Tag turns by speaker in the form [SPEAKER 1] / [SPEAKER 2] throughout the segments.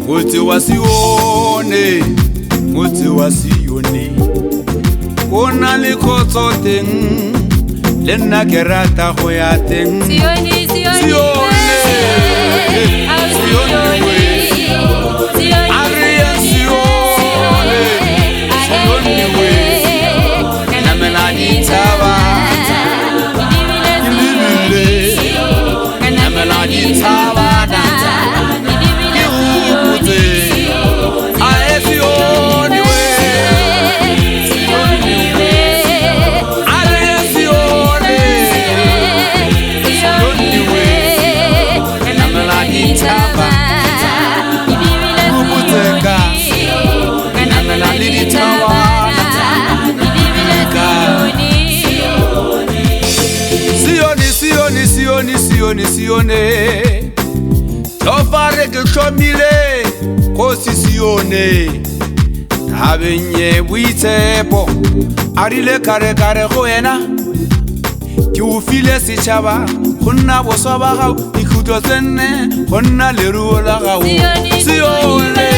[SPEAKER 1] Motse wa Sione, motse wa Sione. Kona le khotso teng, le nna ke rata go ya teng.
[SPEAKER 2] Sione, Sione,
[SPEAKER 1] Sione, Sione we. Aria Sione, Sione we. Namela ditaba, libile. Namela ditaba. Sione, tofare ke tlhomile go Sione. Tabenye buitshepo a rile kare go wena, ke o file setšhaba go nna boswa ba gago, dikhutlo tse nne go nna leruo la gago. Sione,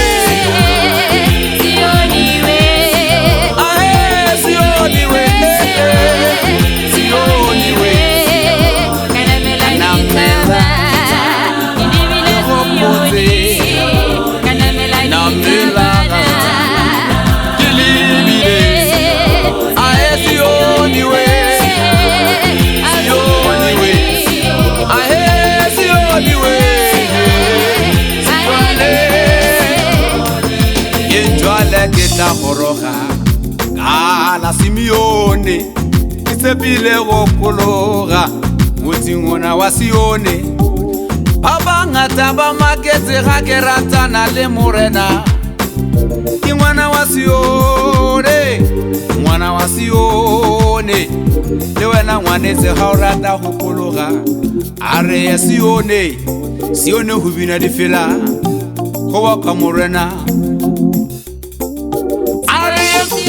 [SPEAKER 1] la goroga kala Simeone ke tsepile go kologa motseng ona wa Sione. Ba bangata ba maketse ga ke ratana le morena, ke ngwana wa Sione, ngwana wa Sione. Le wena ngwanetse ga o rata go kologa a re ya Sione, Sione go bina di fela go ba ka morena.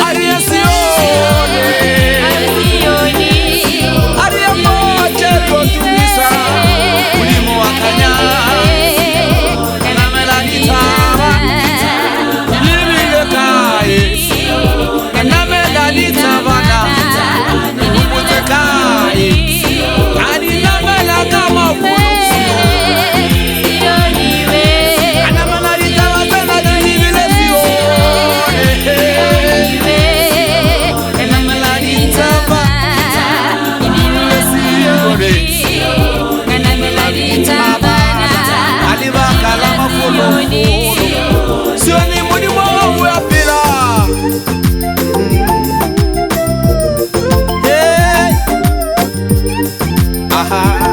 [SPEAKER 1] Aria Sione, Aria moche kotumisa, ulimo wakanya, namela ditaba, libile kai, namela ditaba na, ubute kai, ani namela kama fulu. Sione moni mo wa pela. Hey. Aha.